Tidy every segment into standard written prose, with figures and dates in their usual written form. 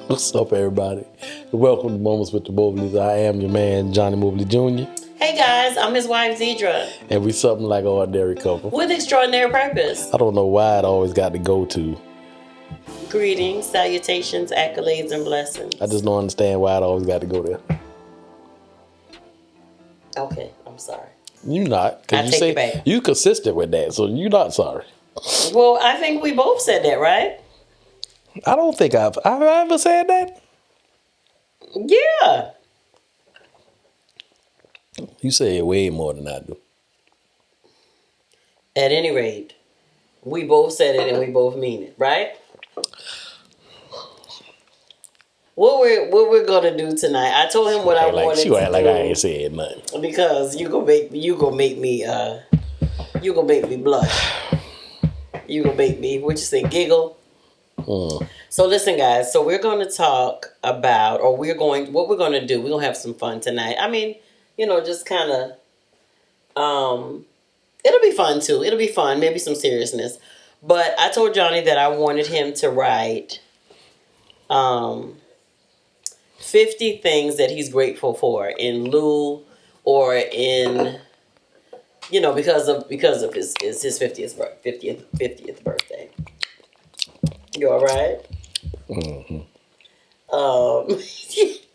What's up, everybody? Welcome to Moments with the Mobleys. I am your man, Johnnie Mobley Jr. Hey guys, I'm his wife Zedra. And we something like an ordinary couple. With extraordinary purpose. I don't know why it always got to go to. Greetings, salutations, accolades, and blessings. I just don't understand why it always got to go there. Okay, I'm sorry. You not. I Cause you take say it back. you consistent with that, so you're not sorry. Well, I think we both said that, right? I don't think I've ever said that. Yeah. You say it way more than I do. At any rate, we both said it and we both mean it, right? What we're gonna do tonight? I told him what I wanted She to act do like I ain't said nothing. because you gonna make me blush. You gonna make me what you say giggle. So listen, guys. So we're going to talk about, what we're going to do. We're going to have some fun tonight. I mean, just kind of, it'll be fun too. It'll be fun. Maybe some seriousness. But I told Johnny that I wanted him to write 50 things that he's grateful for in lieu or in, because of his 50th birthday. You all right? Mm-hmm.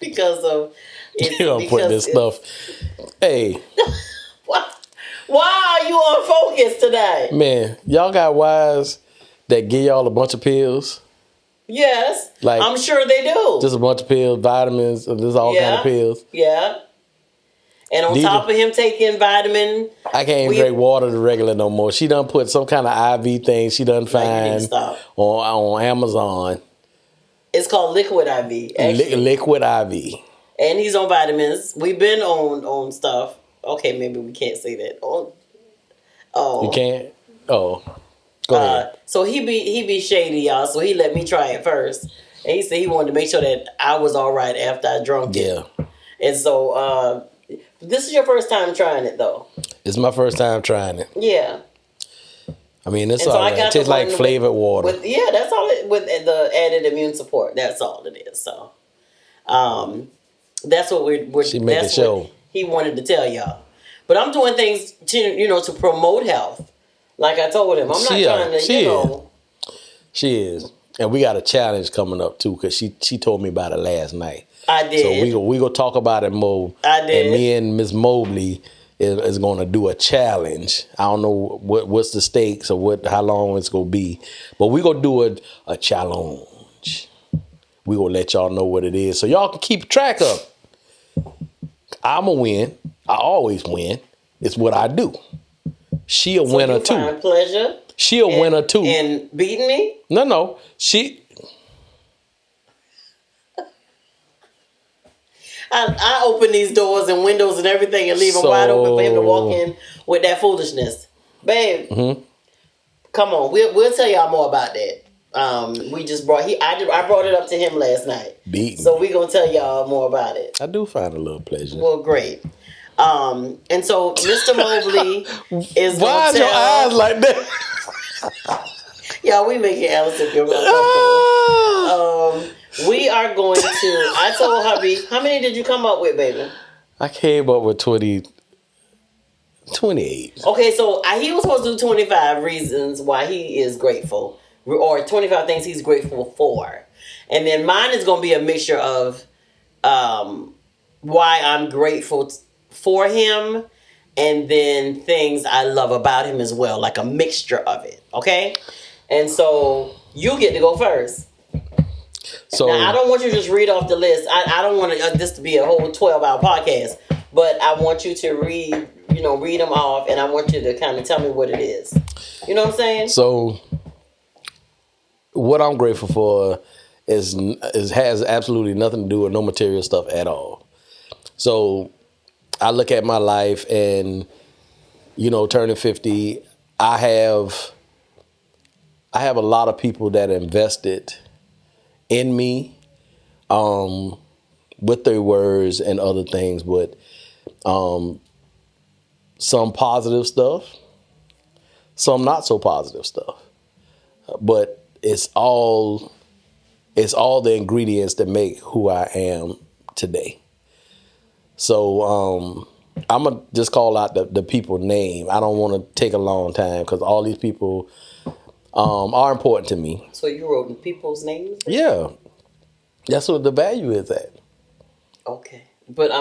Because of You don't put this stuff. Hey. Why are you on focus today? Man, y'all got wives that give y'all a bunch of pills. Yes, Like, I'm sure they do. Just a bunch of pills, vitamins, and there's all kind of pills. Yeah. And on top of him taking vitamin, I can't even drink water the regular no more. She done put some kind of IV thing she done find on Amazon. It's called Liquid IV. Liquid IV. And he's on vitamins. We've been on stuff. Okay, maybe we can't say that. Oh. You can't? Oh. Go ahead. So he be shady, y'all. So he let me try it first. And he said he wanted to make sure that I was all right after I drunk it. Yeah. And so this is your first time trying it, though. It's my first time trying it. Yeah. I mean, it's all right. It tastes like flavored water. That's all it with the added immune support. That's all it is. So, that's what we're. She make a show. What he wanted to tell y'all, but I'm doing things to promote health. Like I told him, I'm not trying to. She is, and we got a challenge coming up too because she told me about it last night. I did. So we go talk about it more. I did. And me and Miss Mobley is going to do a challenge. I don't know what's the stakes or how long it's going to be, but we going to do a challenge. We going to let y'all know what it is so y'all can keep track of. I'm a win. I always win. It's what I do. She a winner too. Find pleasure. She a winner too. And beating me? No. She. I open these doors and windows and everything and leave them wide open for him to walk in with that foolishness. Babe, come on. We'll tell y'all more about that. We just I brought it up to him last night. So we're going to tell y'all more about it. I do find a little pleasure. Well, great. And so Mr. Mobley is Why going to tell... your eyes like that? Y'all, we making Allison feel uncomfortable. We are going to... I told hubby... How many did you come up with, baby? I came up with 28. Okay, so he was supposed to do 25 reasons why he is grateful. Or 25 things he's grateful for. And then mine is going to be a mixture of why I'm grateful for him. And then things I love about him as well. Like a mixture of it. Okay? And so you get to go first. So now, I don't want you to just read off the list. I don't want this to be a whole 12-hour podcast, but I want you to read them off, and I want you to kind of tell me what it is. You know what I'm saying? So, what I'm grateful for has absolutely nothing to do with no material stuff at all. So, I look at my life, and turning 50, I have a lot of people that invested in me, with their words and other things, but some positive stuff, some not so positive stuff. But it's all it's all the ingredients that make who I am today. So I'm going to just call out the people name. I don't want to take a long time because all these people are important to me. So you wrote in people's names? Yeah. That's what the value is at. Okay. But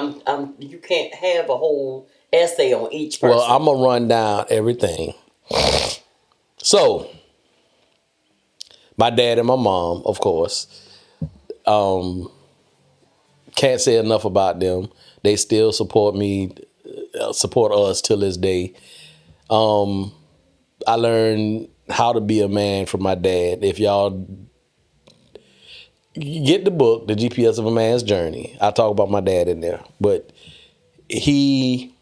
you can't have a whole essay on each person. Well, I'm going to run down everything. So, my dad and my mom, of course, can't say enough about them. They still support me, support us till this day. I learned how to be a man from my dad. If y'all get the book, The GPS of a Man's Journey, I talk about my dad in there. But he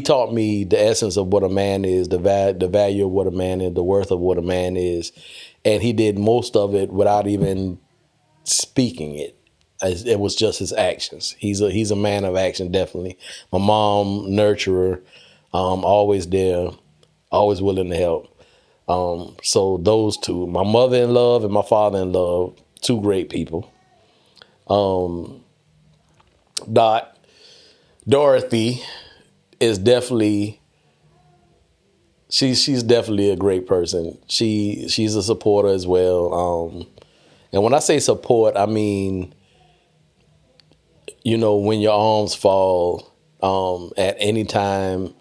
taught me the essence of what a man is, the value of what a man is, the worth of what a man is. And he did most of it without even speaking it. It was just his actions. He's a man of action, definitely. My mom, nurturer, always there, always willing to help. So those two, my mother-in-law and my father-in-law, two great people. Dorothy is definitely, she's definitely a great person. She's a supporter as well. And when I say support, I mean, when your arms fall, at any time,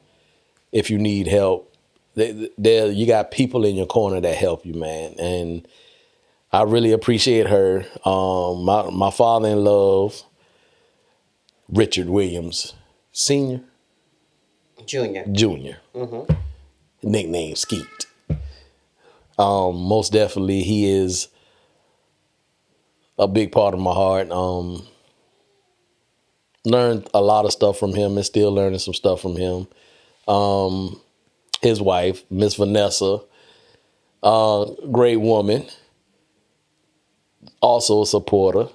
if you need help, you got people in your corner that help you, man. And I really appreciate her. My father-in-law, Richard Williams, Sr. Junior. Mm-hmm. Nickname Skeet. Most definitely, he is a big part of my heart. Learned a lot of stuff from him and still learning some stuff from him. His wife, Miss Vanessa, great woman, also a supporter.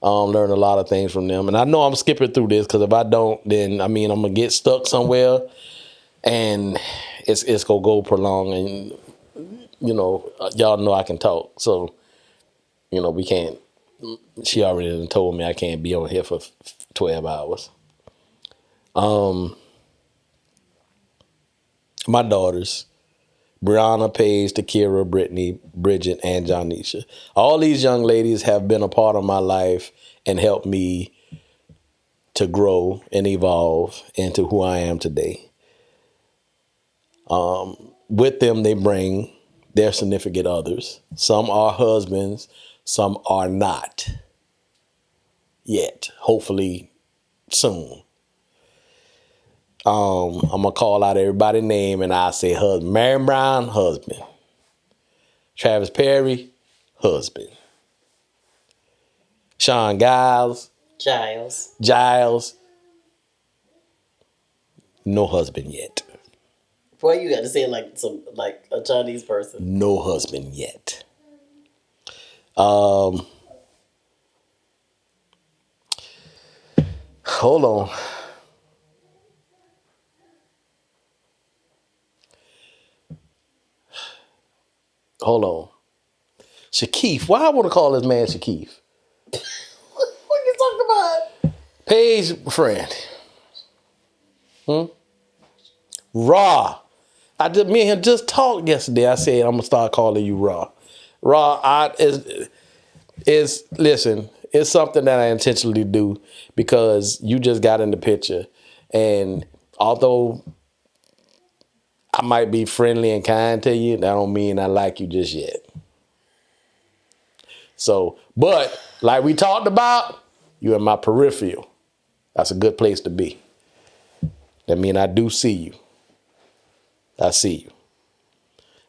Learned a lot of things from them. And I know I'm skipping through this because if I don't, then, I'm going to get stuck somewhere and it's going to go prolong. And, y'all know I can talk. So, we can't. She already told me I can't be on here for 12 hours. My daughters, Brianna, Paige, Takira, Brittany, Bridget, and Jonisha. All these young ladies have been a part of my life and helped me to grow and evolve into who I am today. With them, they bring their significant others. Some are husbands, some are not yet. Hopefully soon. I'm going to call out everybody's name and I'll say husband. Marion Brown, husband. Travis Perry, husband. Sean Giles, no husband yet. Boy, you got to say it like a Chinese person. No husband yet. Hold on. Shakeef. Why I want to call this man Shakeef? What are you talking about? Paige friend. Raw. Me and him just talked yesterday. I said I'm gonna start calling you Raw. Raw listen, it's something that I intentionally do because you just got in the picture. And although I might be friendly and kind to you, that don't mean I like you just yet. So, but like we talked about, you're in my peripheral. That's a good place to be. That means I do see you. I see you.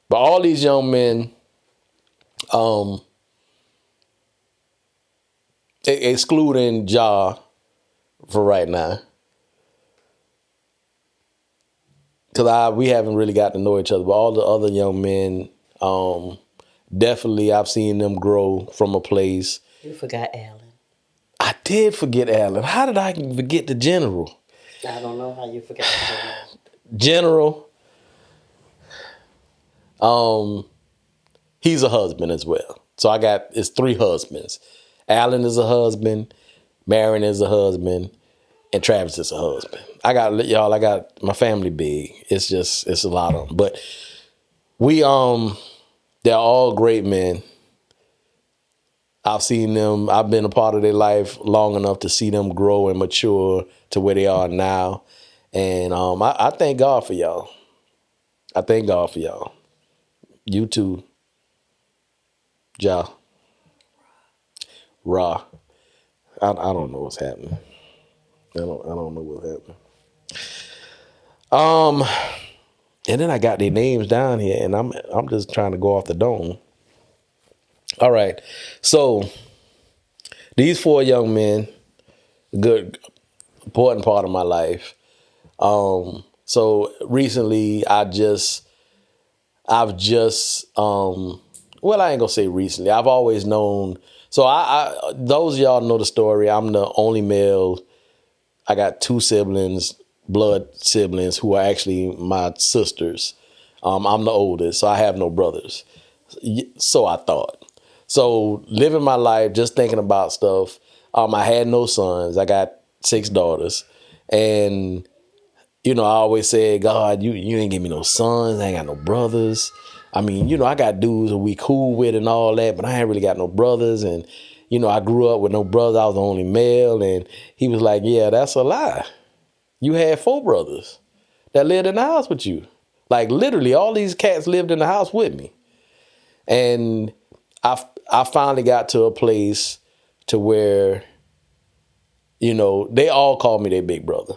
But all these young men, excluding Ja for right now, because we haven't really got to know each other, but all the other young men, definitely I've seen them grow from a place. You forgot Alan. I did forget Alan. How did I forget the general? I don't know how you forgot the general. He's a husband as well. So it's 3 husbands. Alan is a husband, Marion is a husband, and Travis is a husband. I got my family big. It's a lot of them. But they're all great men. I've seen them, I've been a part of their life long enough to see them grow and mature to where they are now. And I thank God for y'all. I thank God for y'all. You too. Ja. Ra. I don't know what's happening. I don't know what's happening. And then I got their names down here, and I'm just trying to go off the dome. All right. So these 4 young men, good, important part of my life. So recently I've just, well, I ain't gonna say recently. I've always known. So those of y'all know the story. I'm the only male. I got 2 siblings, blood siblings, who are actually my sisters. I'm the oldest, so I have no brothers. So I thought. So living my life, just thinking about stuff. I had no sons. I got 6 daughters. And, I always said, God, you ain't give me no sons. I ain't got no brothers. I mean, I got dudes who we cool with and all that, but I ain't really got no brothers. And, I grew up with no brother. I was the only male. And he was like, yeah, that's a lie. You had 4 brothers that lived in the house with you. Like literally all these cats lived in the house with me. And I finally got to a place to where, they all called me their big brother.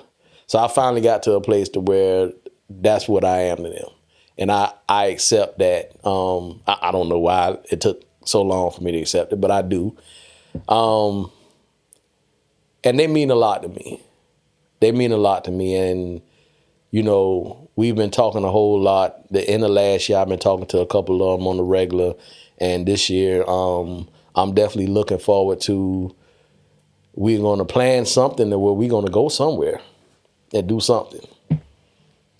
So I finally got to a place to where that's what I am to them. And I accept that. I don't know why it took so long for me to accept it, but I do. And they mean a lot to me. They mean a lot to me. And, we've been talking a whole lot. The end of last year, I've been talking to a couple of them on the regular. And this year, I'm definitely looking forward to, we're going to plan something where we're going to go somewhere and do something.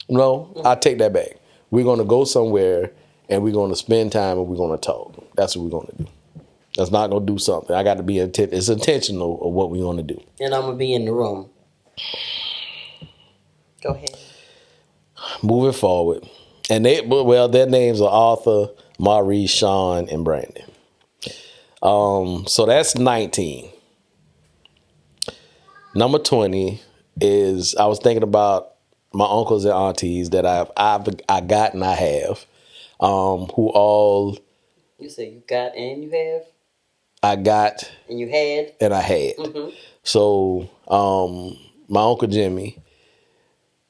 No, I take that back. We're going to go somewhere and we're going to spend time and we're going to talk. That's what we're going to do. That's not going to do something. I got to be it's intentional of what we're going to do. And I'm going to be in the room. Go ahead. Moving forward. And their names are Arthur, Maurice, Sean, and Brandon. So that's 19. Number 20 is, I was thinking about my uncles and aunties that I got and I have, who all. You say you got and you have? I got. And you had? And I had. Mm-hmm. So, my Uncle Jimmy,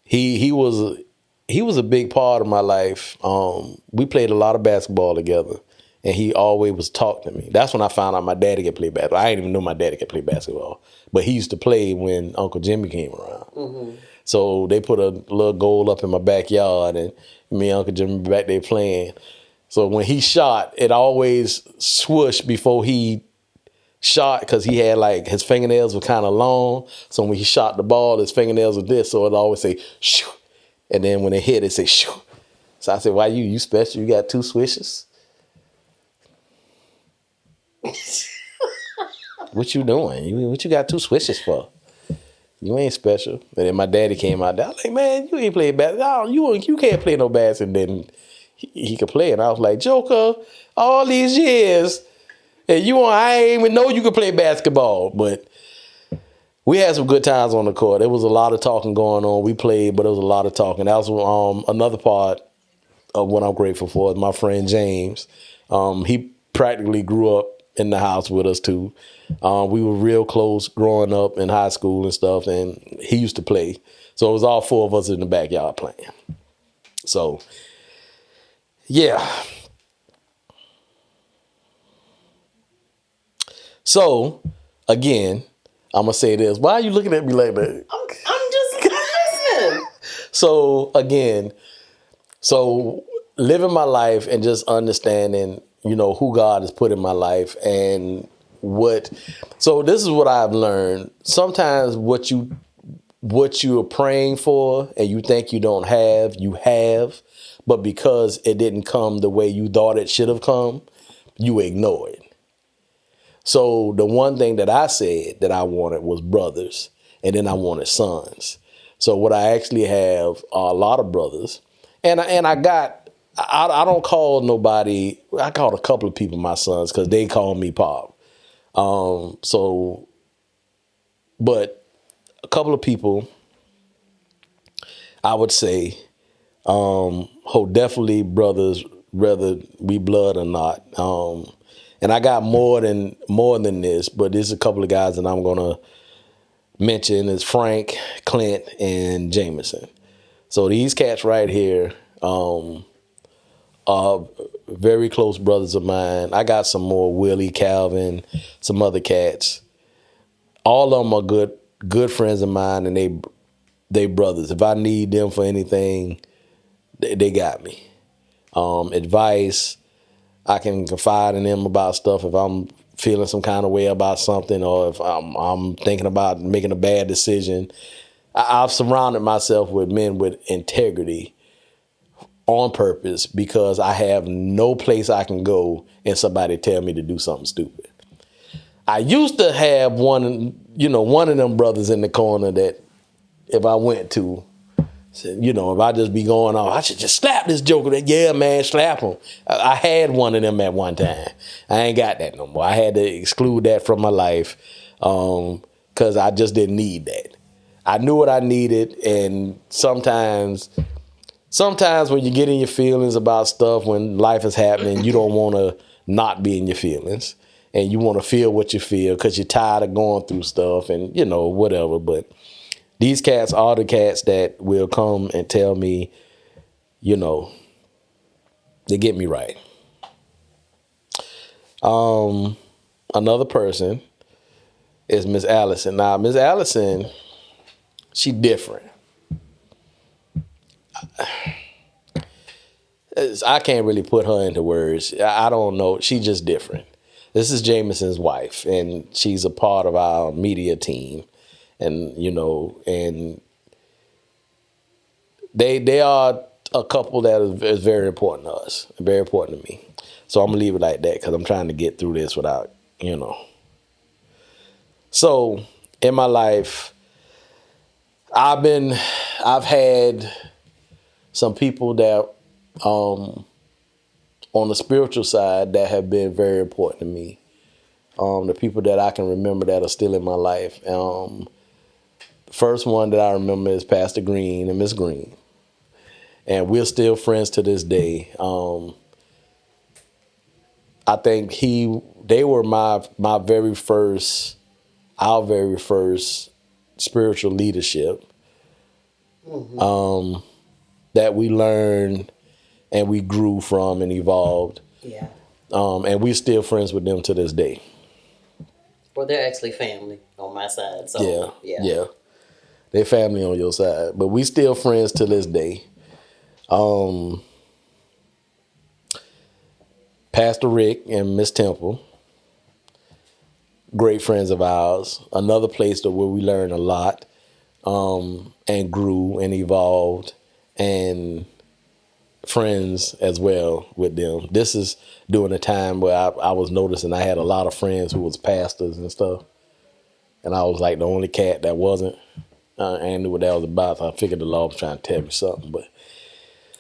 he was a big part of my life. We played a lot of basketball together, and he always was talking to me. That's when I found out my daddy could play basketball. I didn't even know my daddy could play basketball, but he used to play when Uncle Jimmy came around. Mm-hmm. So they put a little goal up in my backyard, and me and Uncle Jimmy back there playing. So when he shot, it always swooshed before he shot, because he had his fingernails were kind of long. So when he shot the ball, his fingernails were this, so it always say shoo. And then when it hit, it say shoo. So I said, why you special? You got 2 swishes? What you doing? What you got 2 swishes for? You ain't special. And then my daddy came out there. I was like, man, you ain't playing basketball. You can't play no basketball. And then he could play. And I was like, Joker, all these years, and I ain't even know you could play basketball. But we had some good times on the court. There was a lot of talking going on. We played, but it was a lot of talking. That was another part of what I'm grateful for. My friend James, he practically grew up in the house with us too. We were real close growing up in high school and stuff, and he used to play. So it was all 4 of us in the backyard playing. So, yeah. So, again, I'm going to say this. Why are you looking at me like that? I'm just listening. So, again, living my life and just understanding, who God has put in my life and so this is what I've learned. Sometimes what you are praying for and you think you don't have, you have, but because it didn't come the way you thought it should have come, you ignore it. So the one thing that I said that I wanted was brothers, and then I wanted sons. So what I actually have are a lot of brothers, and I don't call nobody. I called a couple of people my sons because they call me Pop. But a couple of people, I would say, definitely brothers, whether we blood or not. And I got more than this, but there's a couple of guys that I'm gonna mention is Frank, Clint, and Jameson. So these cats right here are very close brothers of mine. I got some more, Willie, Calvin, some other cats. All of them are good friends of mine, and they brothers. If I need them for anything, they got me. Advice, I can confide in them about stuff if I'm feeling some kind of way about something, or if I'm thinking about making a bad decision. I've surrounded myself with men with integrity on purpose because I have no place I can go and somebody tell me to do something stupid. I used to have one of them brothers in the corner that if I went to, if I just be going on, I should just slap this joker. Yeah, man, slap him. I had one of them at one time. I ain't got that no more. I had to exclude that from my life because I just didn't need that. I knew what I needed, and sometimes when you get in your feelings about stuff, when life is happening, you don't want to not be in your feelings, and you want to feel what you feel because you're tired of going through stuff and, whatever. But these cats are the cats that will come and tell me, they get me right. Another person is Miss Allison. Now, Miss Allison, she different. I can't really put her into words. I don't know. She's just different. This is Jameson's wife, and she's a part of our media team. And, and they are a couple that is very important to us, very important to me. So I'm going to leave it like that because I'm trying to get through this without, So in my life, I've had some people that on the spiritual side that have been very important to me. The people that I can remember that are still in my life. First one that I remember is Pastor Green and Miss Green. And we're still friends to this day. I think they were our very first spiritual leadership. Mm-hmm. That we learned and we grew from and evolved. Yeah. And we're still friends with them to this day. Well, they're actually family on my side. So Yeah. They're family on your side, but we still friends to this day. Pastor Rick and Miss Temple, great friends of ours. Another place where we learned a lot, and grew and evolved, and friends as well with them. This is during a time where I was noticing I had a lot of friends who was pastors and stuff, and I was like the only cat that wasn't. I knew what that was about, so I figured the Lord was trying to tell me something. But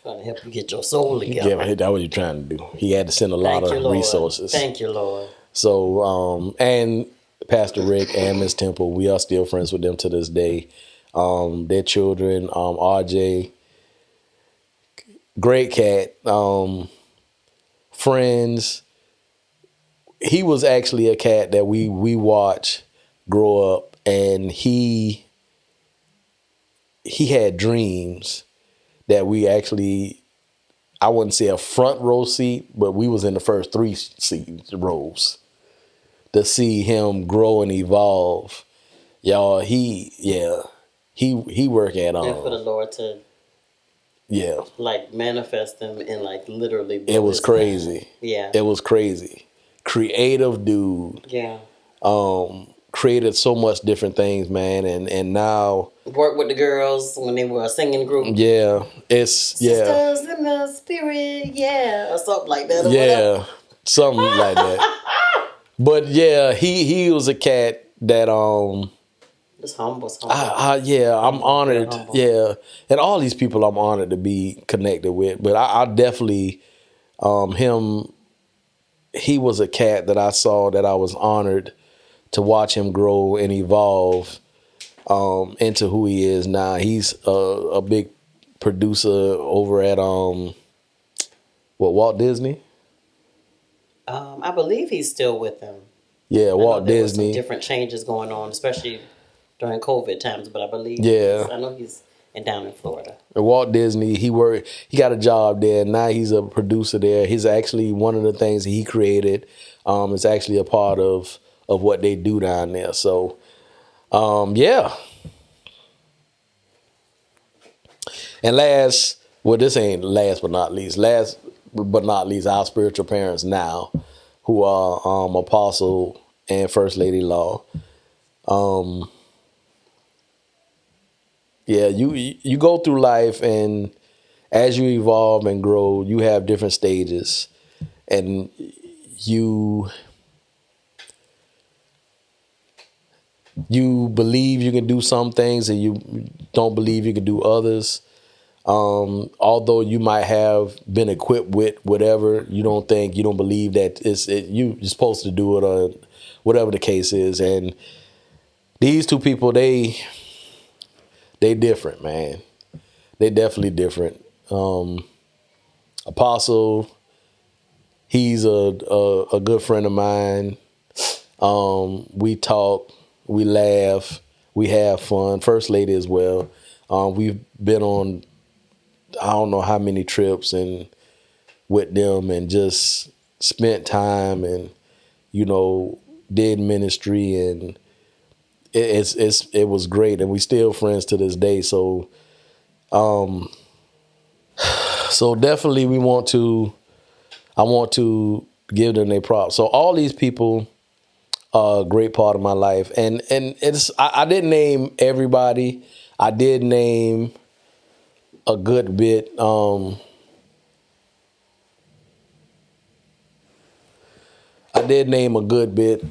trying to help you get your soul together. Yeah, that's what you're trying to do. He had to send a lot of resources. Thank you, Lord. So, and Pastor Rick and Miss Temple, we are still friends with them to this day. Their children, RJ, great cat, friends. He was actually a cat that we watched grow up, and he had dreams that we actually, I wouldn't say a front row seat, but we was in the first 3 rows to see him grow and evolve. Y'all, he work at and for the Lord to manifest them and literally. It was crazy. Mind. Yeah, it was crazy. Creative dude. Yeah. Created so much different things, man, and now worked with the girls when they were a singing group. Yeah, Sisters in the Spirit, or something like that. Something like that. But yeah, he was a cat that Just humble. yeah, I'm Very honored. humble. Yeah, and all these people I'm honored to be connected with. But I definitely him. He was a cat that I saw that I was honored to watch him grow and evolve into who he is now. He's a big producer over at Walt Disney. I believe he's still with them. Yeah, I know Walt there was some Disney. different changes going on, especially during COVID times. But I believe, Yeah. I know he's down in Florida. Walt Disney, he got a job there. Now he's a producer there. He's actually one of the things that he created. Is actually a part of what they do down there. So, yeah. And this ain't last but not least. Last but not least, our spiritual parents now, who are Apostle and First Lady Law. Yeah, you go through life, and as you evolve and grow, you have different stages, and you believe you can do some things, and you don't believe you can do others. Although you might have been equipped with whatever, you don't believe that you're supposed to do it, or whatever the case is. And these two people, they different, man. They definitely different. Apostle, he's a good friend of mine. We talk, we laugh, we have fun. First Lady as well. We've been on I don't know how many trips and with them, and just spent time, and did ministry, and it was great, and we still friends to this day. So definitely I want to give them their props. So all these people are a great part of my life, and I didn't name everybody. I did name a good bit. I did name a good bit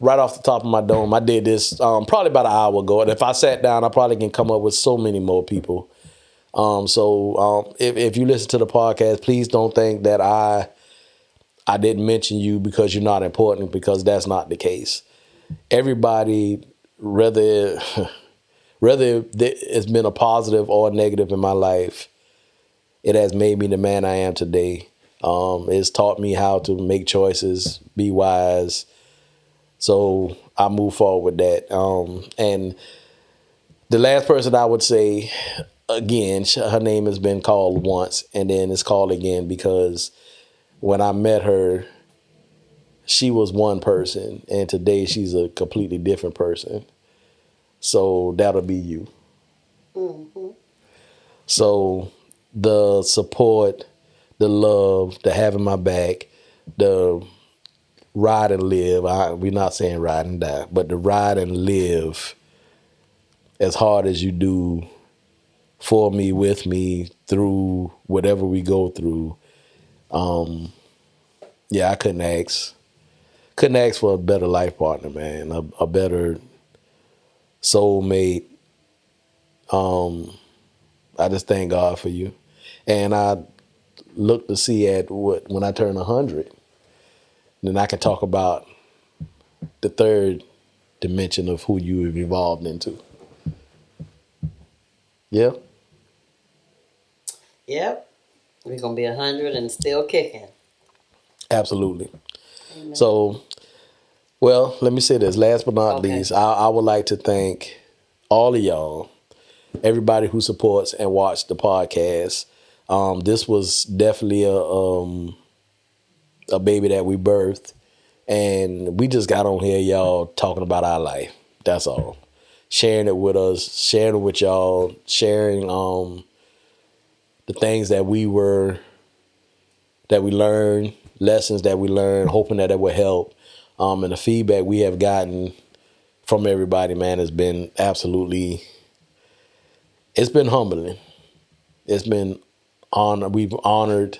right off the top of my dome. I did this probably about an hour ago, and if I sat down, I probably can come up with so many more people. If you listen to the podcast, please don't think that I didn't mention you because you're not important, because that's not the case. Everybody, whether it's been a positive or a negative in my life, it has made me the man I am today. It's taught me how to make choices, be wise. So I move forward with that. And the last person I would say, again, her name has been called once, and then it's called again, because when I met her, she was one person, and today she's a completely different person. So that'll be you. Mm-hmm. So the support, the love, the having my back, the ride and live. We're not saying ride and die, but the ride and live as hard as you do for me, with me, through whatever we go through. Yeah, I couldn't ask for a better life partner, man, a better soulmate. I just thank God for you. And I look to see when I turn 100, then I can talk about the third dimension of who you have evolved into. Yeah. Yep. We're gonna be 100 and still kicking. Absolutely. Amen. So, well, let me say this. Last but not least, I would like to thank all of y'all, everybody who supports and watch the podcast. This was definitely a baby that we birthed, and we just got on here, y'all, talking about our life. That's all. Sharing it with us, sharing it with y'all, sharing the things that we learned, lessons that we learned, hoping that it would help. And the feedback we have gotten from everybody, man, has been absolutely, it's been humbling. It's been we've honored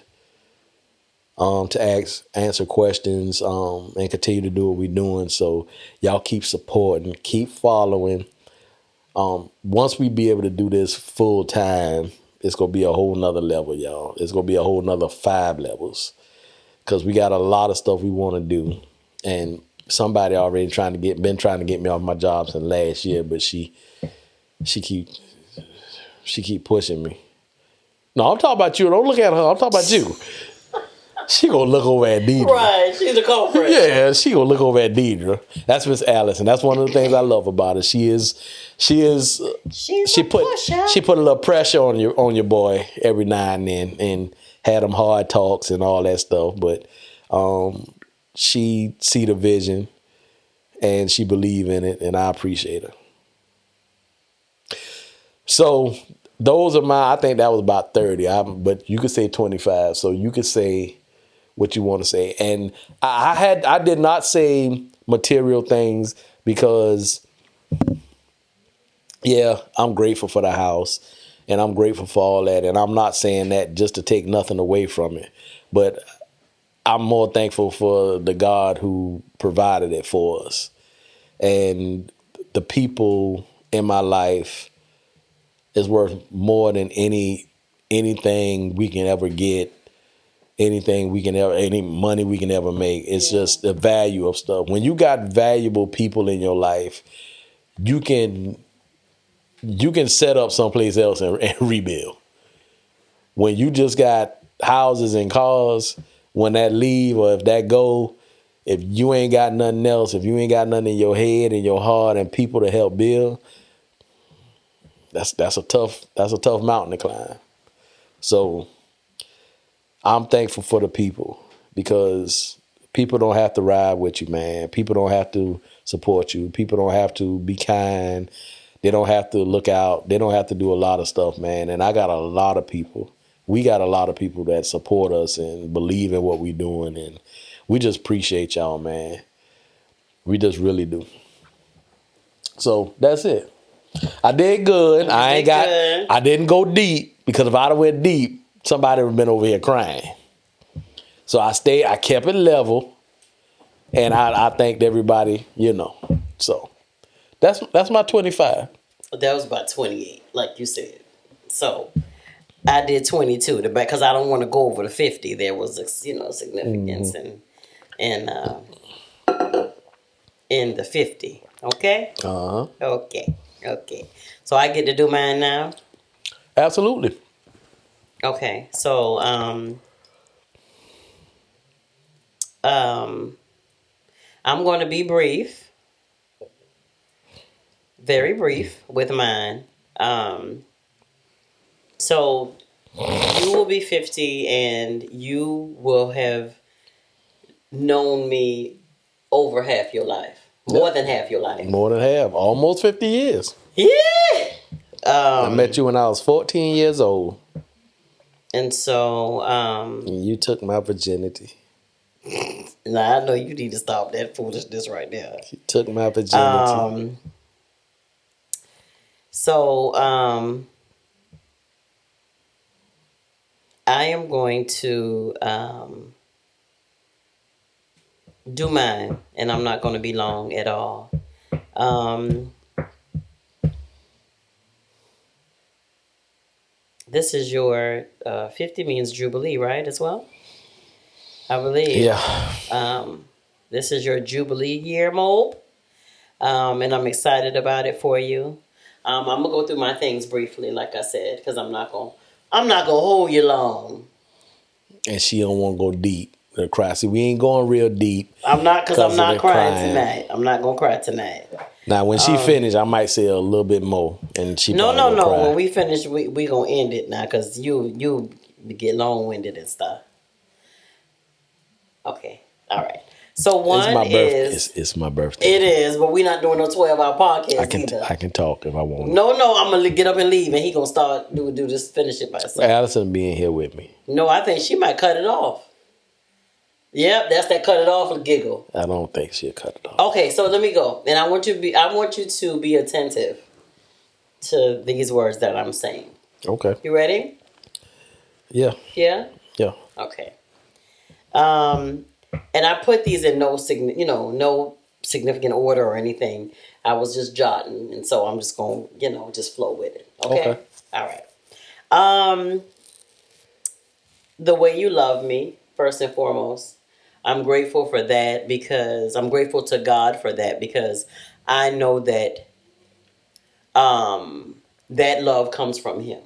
to answer questions, and continue to do what we're doing. So y'all keep supporting, keep following. Once we be able to do this full time, it's gonna be a whole nother level, y'all. It's gonna be a whole nother 5 levels, because we got a lot of stuff we want to do. And somebody already been trying to get me off my job since last year, but she keep pushing me. No, I'm talking about you. Don't look at her. I'm talking about you. She gonna look over at Deidre. Right, she's a culprit. Yeah, she gonna look over at Deidre. That's Miss Alice, and that's one of the things I love about her. She put a little pressure on your boy every now and then, and had them hard talks and all that stuff. But she see the vision, and she believe in it, and I appreciate her. So those are I think that was about 30. But you could say 25. So you could say what you want to say. And I did not say material things because, yeah, I'm grateful for the house and I'm grateful for all that. And I'm not saying that just to take nothing away from it, but I'm more thankful for the God who provided it for us. And the people in my life is worth more than anything we can ever get. Any money we can ever make. It's just the value of stuff. When you got valuable people in your life, you can set up someplace else and rebuild. When you just got houses and cars, when that leave or if that go, if you ain't got nothing else, if you ain't got nothing in your head and your heart and people to help build, that's a tough mountain to climb. So I'm thankful for the people, because people don't have to ride with you, man. People don't have to support you. People don't have to be kind. They don't have to look out. They don't have to do a lot of stuff, man. And I got a lot of people. We got a lot of people that support us and believe in what we're doing. And we just appreciate y'all, man. We just really do. So that's it. I did good. I didn't go deep, because if I'd have went deep, somebody would have been over here crying. So I kept it level, and I thanked everybody, So that's my 25. That was about 28, like you said. So I did 22, because I don't want to go over the 50. There was significance in the 50. Okay? Uh-huh. Okay. So I get to do mine now? Absolutely. Okay. So I'm going to be brief. Very brief with mine. So you will be 50 and you will have known me over half your life. More than half your life. More than half. Almost 50 years. Yeah. I met you when I was 14 years old. And so... and you took my virginity. Now, I know you need to stop that foolishness right there. You took my virginity. I am going to do mine, and I'm not going to be long at all. This is your 50 means Jubilee, right, as well? I believe. Yeah. This is your Jubilee year, Mob. And I'm excited about it for you. I'm going to go through my things briefly, like I said, because I'm not going to hold you long. And she don't want to go deep. Cry. See, we ain't going real deep. I'm not, because I'm not crying tonight. I'm not going to cry tonight. Now, when she finish, I might say a little bit more. And she No. Cry. When we finish, we going to end it now, because you get long-winded and stuff. Okay. All right. So one is... It's my birthday. It is, but we're not doing no 12-hour podcast either. I can talk if I want. No, I'm going to get up and leave, and he going to start do this, finish it by himself. Allison being here with me. No, I think she might cut it off. Yep, that's that cut it off giggle. I don't think she'll cut it off. Okay, so let me go. And I want you to be attentive to these words that I'm saying. Okay. You ready? Yeah. Yeah? Yeah. Okay. And I put these in no significant order or anything. I was just jotting, and so I'm just going, just flow with it. Okay. All right. The way you love me, first and foremost. I'm grateful for that because I'm grateful to God for that because I know that that love comes from Him.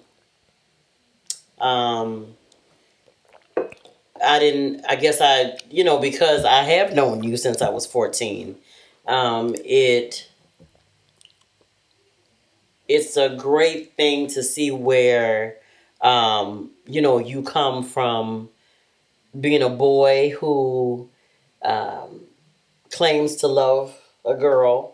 Because I have known you since I was 14, it's a great thing to see where, you come from being a boy who claims to love a girl,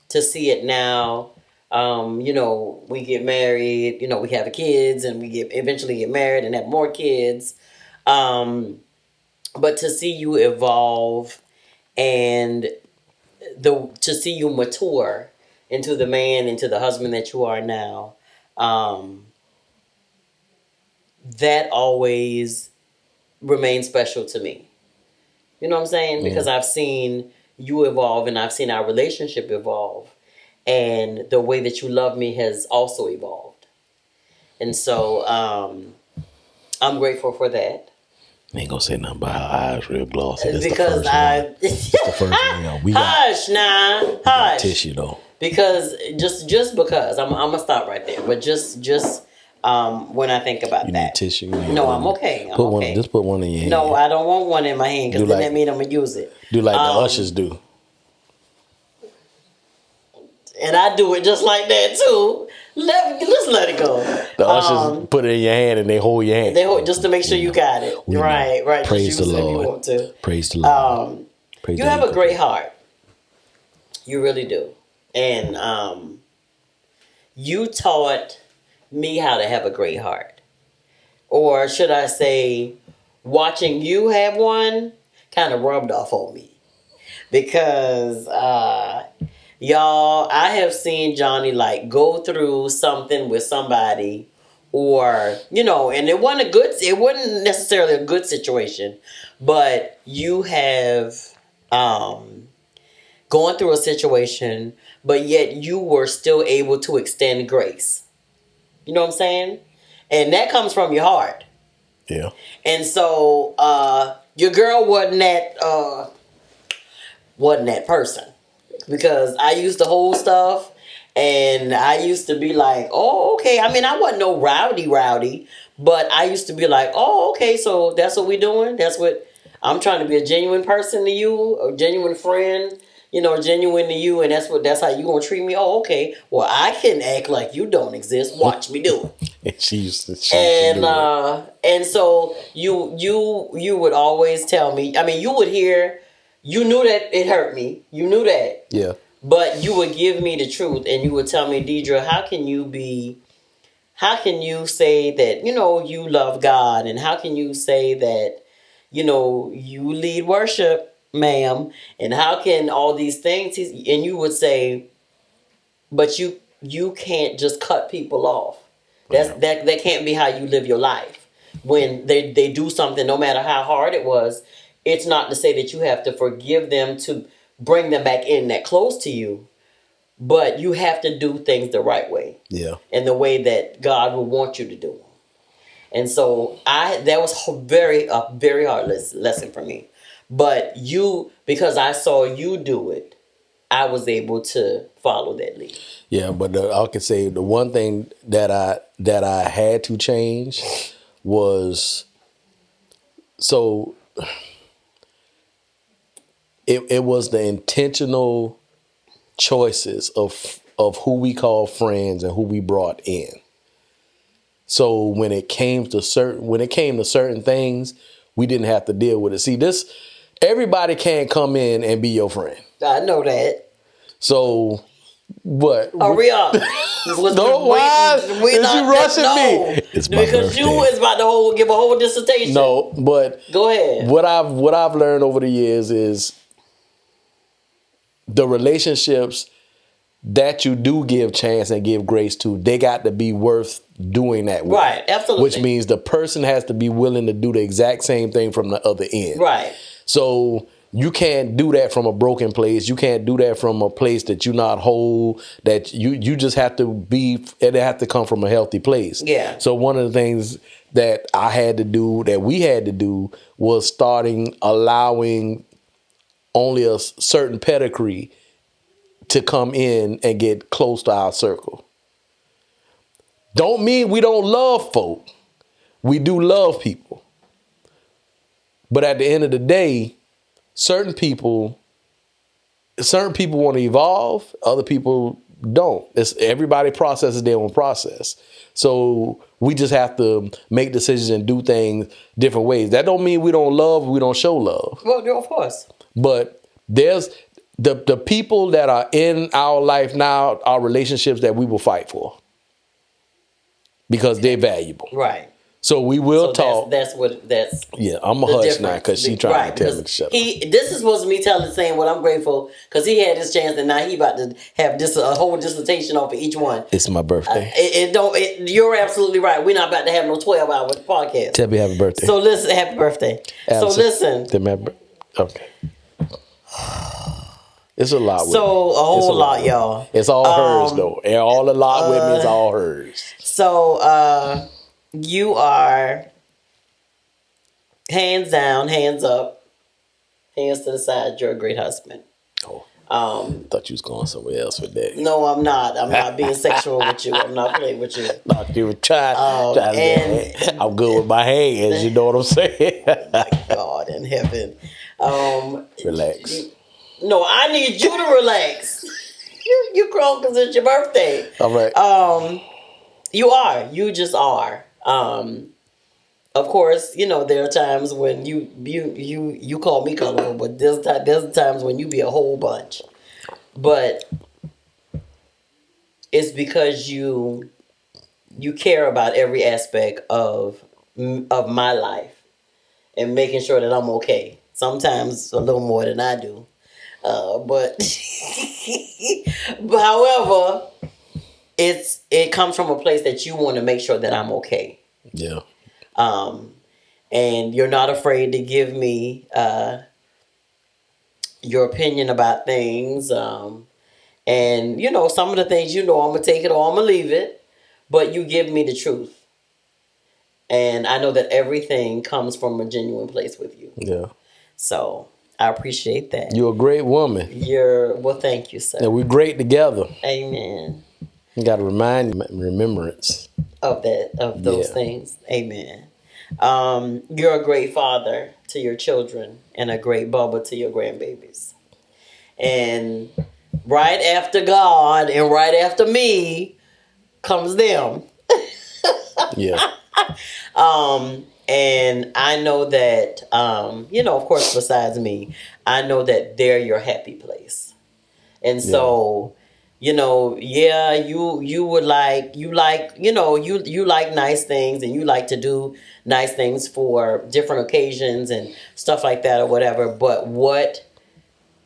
to see it now. We get married, we have kids, and we eventually get married and have more kids. But to see you evolve and to see you mature into the man, into the husband that you are now, that always remains special to me. You know what I'm saying? Yeah. Because I've seen you evolve and I've seen our relationship evolve. And the way that you love me has also evolved. And so I'm grateful for that. I ain't gonna say nothing about her eyes real glossy. That's because the first one. We hush now. Hush. Tissue though. Because just because I'm gonna stop right there. But just when I think about you that. Need tissue. No, I'm okay. I'm okay. Just put one in your hand. No, I don't want one in my hand because then that means I'm gonna use it. Do like the ushers do. And I do it just like that too. Just let it go. The ushers put it in your hand and they hold your hand. They hold just to make sure you got it. Right. Praise the Lord. If you want to. Praise the Lord. You have a great heart. You really do. And you taught me how to have a great heart. Or should I say, watching you have one kind of rubbed off on me. Because y'all, I have seen Johnny go through something with somebody, or and it wasn't necessarily a good situation, but you have gone through a situation, but yet you were still able to extend grace. You know what I'm saying? And that comes from your heart. Yeah. And so your girl wasn't that person. Because I used to hold stuff and I used to be like, oh, okay. I mean, I wasn't no rowdy, but I used to be like, oh, okay, so that's what we're doing. That's what I'm trying to be, a genuine person to you, a genuine friend, genuine to you. And that's how you going to treat me. Oh, okay. Well, I can act like you don't exist. Watch me do it. She used to and so you would always tell me, I mean, you would hear. You knew that it hurt me. You knew that. Yeah. But you would give me the truth and you would tell me, Deidre, how can you say that, you love God? And how can you say that, you lead worship, ma'am? And how can all these things? And you would say, but you can't just cut people off. That can't be how you live your life. When they do something, no matter how hard it was, it's not to say that you have to forgive them to bring them back in that close to you, but you have to do things the right way. Yeah. And the way that God will want you to do them. And so that was a very hard lesson for me. But because I saw you do it, I was able to follow that lead. Yeah, but I could say the one thing that I had to change was It was the intentional choices of who we call friends and who we brought in. So when it came to certain things, we didn't have to deal with it. See, everybody can't come in and be your friend. I know that. So what? Hurry up. Why is you rushing me? It's my because birthday. You is about to give a whole dissertation. No, but go ahead. What I've learned over the years is the relationships that you do give chance and give grace to, they got to be worth doing that with. Right, absolutely. Which means the person has to be willing to do the exact same thing from the other end. Right. So you can't do that from a broken place. You can't do that from a place that you're not whole, that you just have to be, it have to come from a healthy place. Yeah. So one of the things that I had to do, that we had to do, was allowing only a certain pedigree to come in and get close to our circle. Don't mean we don't love folk. We do love people. But at the end of the day, certain people want to evolve, other people don't. Everybody processes their own process. So we just have to make decisions and do things different ways. That don't mean we don't love, we don't show love. Well, of course. But there's the people that are in our life now are relationships that we will fight for because they're valuable. Right. So we will talk. That's yeah, I'm a hush now because she trying to tell me to shut up. This is supposed to be saying what I'm grateful because he had his chance and now he about to have a whole dissertation off of each one. It's my birthday. You're absolutely right. We're not about to have no 12-hour podcast. Tell me happy birthday. So listen, happy birthday. So listen. Okay. It's a lot. So a whole lot, y'all. It's all hers though. And all the lot with me is all hers. So you are hands down, hands up, hands to the side. You're a great husband. Oh. Thought you was going somewhere else with that. No, I'm not. I'm not being sexual with you. I'm not playing with you. Thought you were trying. I'm good with my hands. You know what I'm saying? Oh my God in heaven. Relax. No, I need you to relax. You grown because it's your birthday. All right. You are. You just are. Of course, there are times when you call me colorful, but there's times when you be a whole bunch. But it's because you care about every aspect of my life and making sure that I'm okay. Sometimes a little more than I do. But however, it comes from a place that you want to make sure that I'm okay. Yeah. And you're not afraid to give me your opinion about things. And some of the things I'm gonna take it or I'm gonna leave it, but you give me the truth. And I know that everything comes from a genuine place with you. Yeah. So I appreciate that. You're a great woman. Well, thank you, sir. And we're great together. Amen. You got to remembrance of those things. Amen. You're a great father to your children and a great bubba to your grandbabies. And right after God and right after me comes them. Yeah. And I know that, of course, besides me, I know that they're your happy place. And so, you would you like nice things and you like to do nice things for different occasions and stuff like that or whatever. But what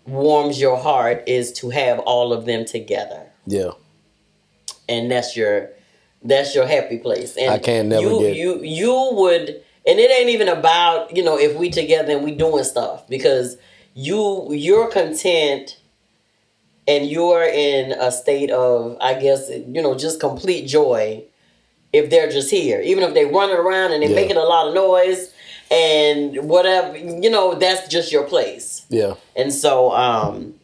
warms your heart is to have all of them together. Yeah. And that's your happy place. And I can't never get you would. And it ain't even about, if we together and we doing stuff, because you're content and you're in a state of, I guess, just complete joy if they're just here. Even if they running around and they making a lot of noise and whatever, that's just your place. Yeah. And so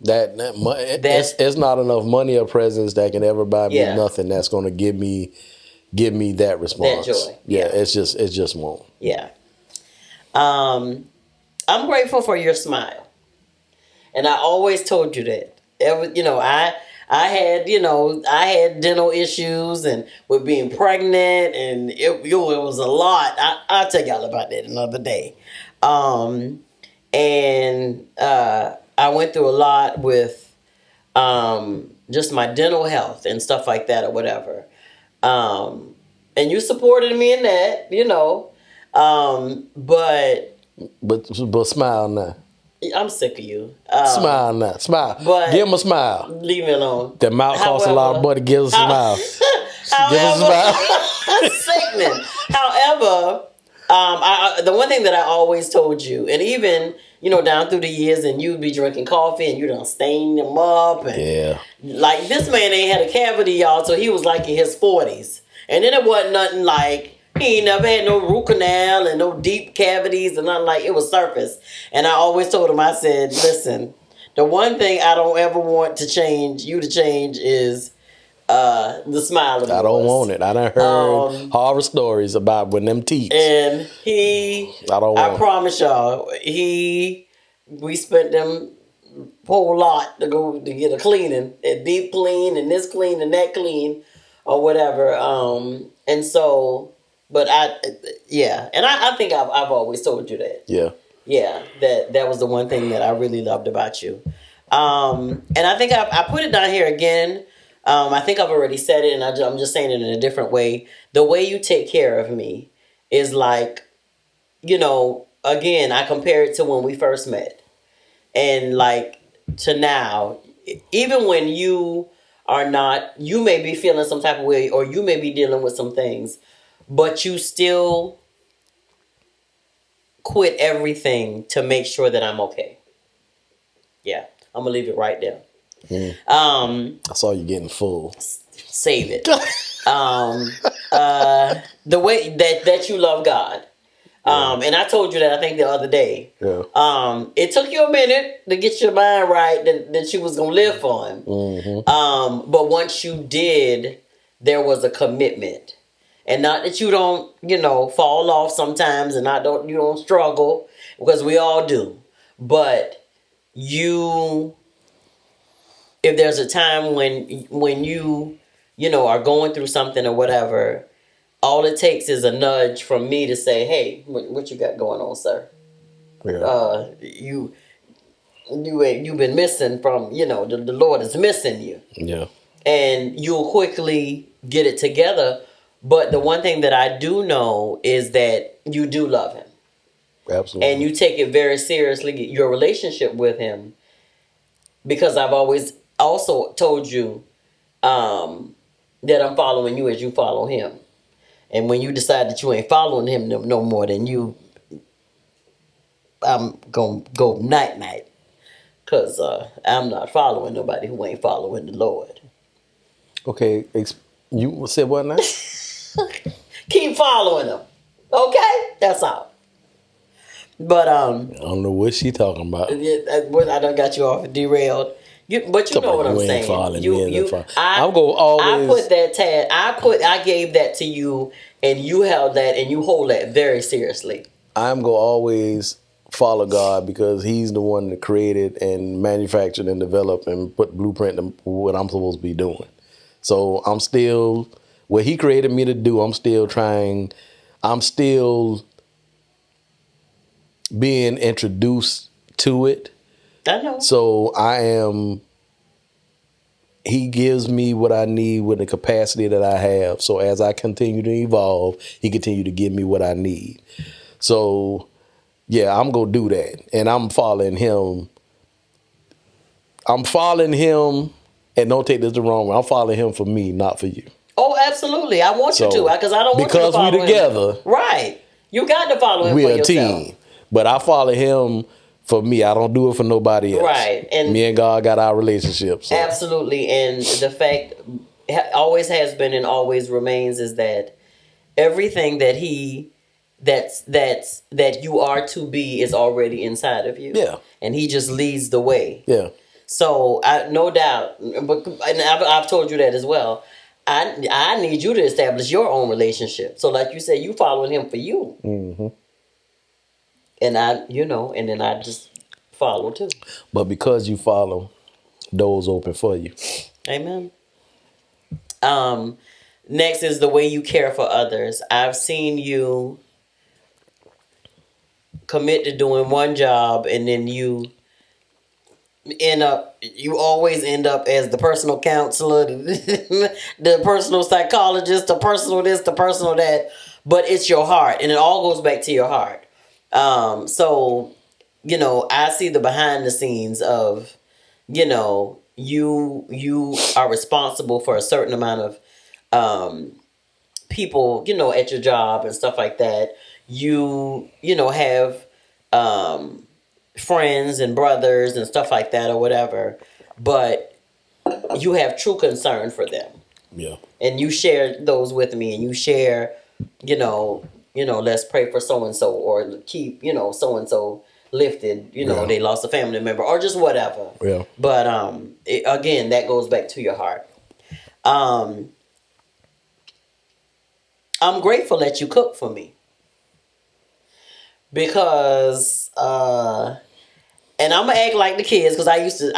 it's not enough money or presents that can ever buy me nothing that's going to give me that response. That joy. Yeah, it's just won't. Yeah. I'm grateful for your smile. And I always told you that. I had dental issues and with being pregnant and it was a lot. I'll tell y'all about that another day. And I went through a lot with just my dental health and stuff like that or whatever. And you supported me in that, but smile now. I'm sick of you. Smile now. Smile. But Give him a smile. leave me alone. That mouth costs a lot of money. Give us a smile. Give us a smile. Sickening. However, the one thing that I always told you, and even down through the years, and you'd be drinking coffee and you done stain them up, and Yeah. like this man ain't had a cavity, y'all, so he was like in his 40s, and then it wasn't nothing like. He ain't never had no root canal and no deep cavities and nothing like it was surface. And I always told him, I said, listen, the one thing I don't ever want to change is the smile of yours. I don't want it. I done heard horror stories about when them teeth. And I promise y'all, we spent them whole lot to go to get a cleaning, a deep clean and this clean and that clean or whatever. And so... But I think I've always told you that. Yeah. Yeah, that was the one thing that I really loved about you. And I think I put it down here again. I think I've already said it, and I'm just saying it in a different way. The way you take care of me is like, again, I compare it to when we first met. And like to now, even when you may be feeling some type of way or you may be dealing with some things, but you still quit everything to make sure that I'm okay. Yeah, I'm gonna leave it right there. I saw you getting full. Save it. The way that you love God. And I told you that I think the other day. Yeah. It took you a minute to get your mind right that you was gonna live for him. Mm-hmm. But once you did, there was a commitment. And not that you don't, fall off sometimes and you don't struggle, because we all do. But if there's a time when you are going through something or whatever, all it takes is a nudge from me to say, hey, what you got going on, sir? Yeah. You've been missing from, the Lord is missing you. Yeah. And you'll quickly get it together. But the one thing that I do know is that you do love him. Absolutely. And you take it very seriously, your relationship with him. Because I've always also told you that I'm following you as you follow him. And when you decide that you ain't following him no more, then I'm going to go night-night. Because I'm not following nobody who ain't following the Lord. Okay. You said what now? Keep following them. Okay? That's all. But I don't know what she talking about. I done got you off derailed. But you know what I'm saying. I'm gonna always. I put that tag. I gave that to you, and you held that, and you hold that very seriously. I'm gonna always follow God because He's the one that created and manufactured and developed and put blueprint to what I'm supposed to be doing. So I'm still what He created me to do. I'm still trying. I'm still being introduced to it. I know. So He gives me what I need with the capacity that I have. So as I continue to evolve, He continue to give me what I need. So yeah, I'm going to do that. And I'm following Him. And don't take this the wrong way. I'm following Him for me, not for you. Oh, absolutely. I want you to, because I don't want you to follow him. Because we together. Right. You got to follow him for yourself. We're a team. But I follow Him for me. I don't do it for nobody else. Right. And me and God got our relationship. So. Absolutely. And the fact always has been and always remains is that everything that that you are to be is already inside of you. Yeah. And He just leads the way. Yeah. So no doubt, and I've told you that as well. I need you to establish your own relationship. So like you said, you following Him for you. Mm-hmm. And and then I just follow too. But because you follow, doors open for you. Amen. Next is the way you care for others. I've seen you commit to doing one job, and then you always end up as the personal counselor, the personal psychologist, the personal this, the personal that. But it's your heart, and it all goes back to your heart. So I see the behind the scenes of, you are responsible for a certain amount of people, at your job and stuff like that. You have friends and brothers and stuff like that or whatever, but you have true concern for them. Yeah. And you share those with me, and you share, let's pray for so and so, or keep, so and so lifted. They lost a family member, or just whatever. Yeah. But again, that goes back to your heart. I'm grateful that you cook for me, because and I'm gonna act like the kids, because I used to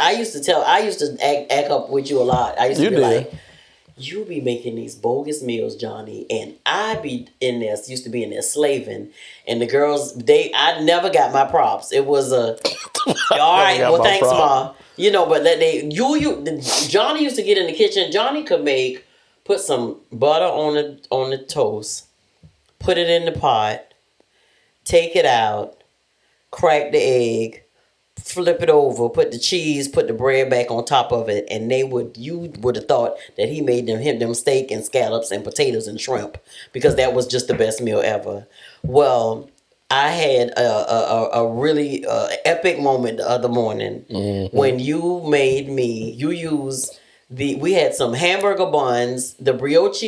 act up with you a lot. I used to be like, you be making these bogus meals, Johnny, and I be in there, used to be in there slaving, and the girls, I never got my props. It was all right, well, thanks, Ma. But Johnny used to get in the kitchen. Johnny could put some butter on the toast, put it in the pot, take it out, crack the egg, flip it over, put the cheese, put the bread back on top of it, and you would have thought that he made them steak and scallops and potatoes and shrimp, because that was just the best meal ever. Well, I had a really epic moment the other morning when you made me. We had some hamburger buns, the brioche,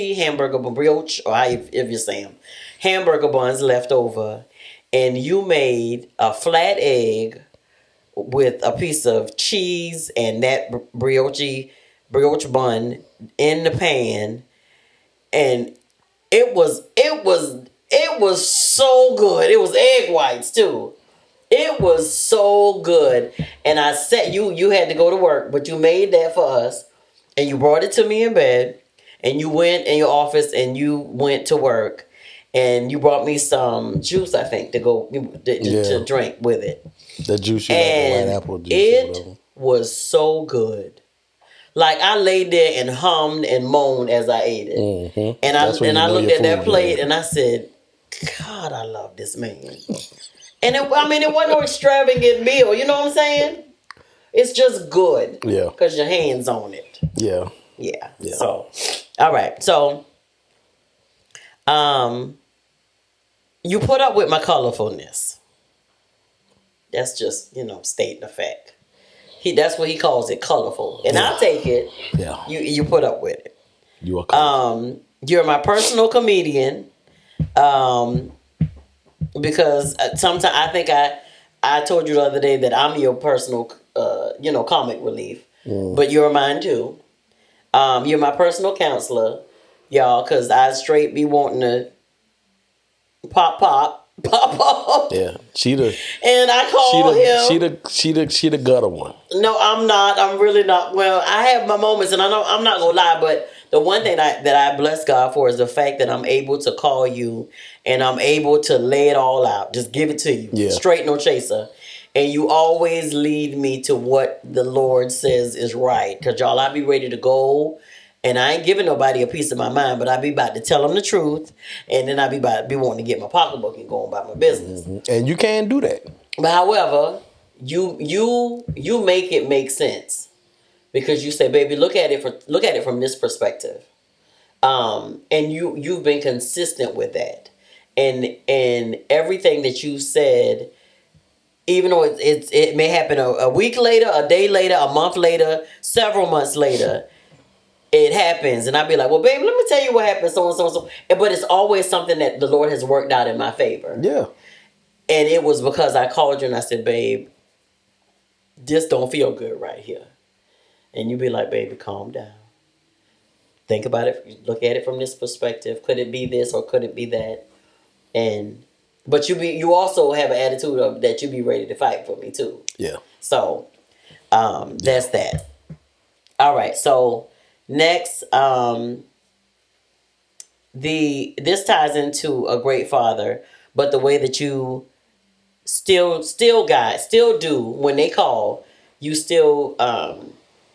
or if you say them, hamburger buns left over, and you made a flat egg with a piece of cheese and that brioche bun in the pan, and it was so good. It was egg whites too. It was so good. And I said you had to go to work, but you made that for us, and you brought it to me in bed, and you went in your office and you went to work, and you brought me some juice, I think, to drink with it. The juice, you and like the white apple juice. It was so good. Like, I laid there and hummed and moaned as I ate it. Mm-hmm. And I looked at that plate and I said, God, I love this man. And it wasn't no extravagant meal. You know what I'm saying? It's just good. Yeah. Because your hand's on it. Yeah. Yeah. So, all right. So, you put up with my colorfulness. That's just, stating the fact. That's what he calls it, colorful. And I take it. Yeah. You put up with it. You are colorful. You're my personal comedian. Because sometimes I think I told you the other day that I'm your personal, comic relief. But you're mine too. You're my personal counselor, y'all, because I straight be wanting to pop. Yeah, and I call him. She the gutter one. No, I'm not. I'm really not. Well, I have my moments, and I know I'm not gonna lie, but the one thing that I bless God for is the fact that I'm able to call you, and I'm able to lay it all out, just give it to you, straight, no chaser. And you always lead me to what the Lord says is right, because y'all, I be ready to go. And I ain't giving nobody a piece of my mind, but I be about to tell them the truth, and then I be wanting to get my pocketbook and go about my business. Mm-hmm. And you can't do that. But however, you make it make sense, because you say, "Baby, look at it from this perspective," and you've been consistent with that, and everything that you said, even though it may happen a week later, a day later, a month later, several months later. It happens, and I'll be like, well, babe, let me tell you what happened, so and so and so. But it's always something that the Lord has worked out in my favor. Yeah. And it was because I called you and I said, babe, this don't feel good right here. And you be like, baby, calm down. Think about it. Look at it from this perspective. Could it be this or could it be that? But you also have an attitude of that you be ready to fight for me too. Yeah. So that's that. All right. So next, this ties into a great father, but the way that you still do when they call, you still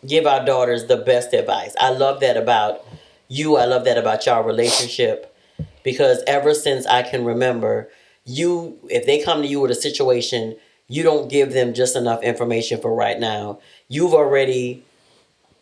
give our daughters the best advice. I love that about you. I love that about y'all relationship, because ever since I can remember, if they come to you with a situation, you don't give them just enough information for right now. You've already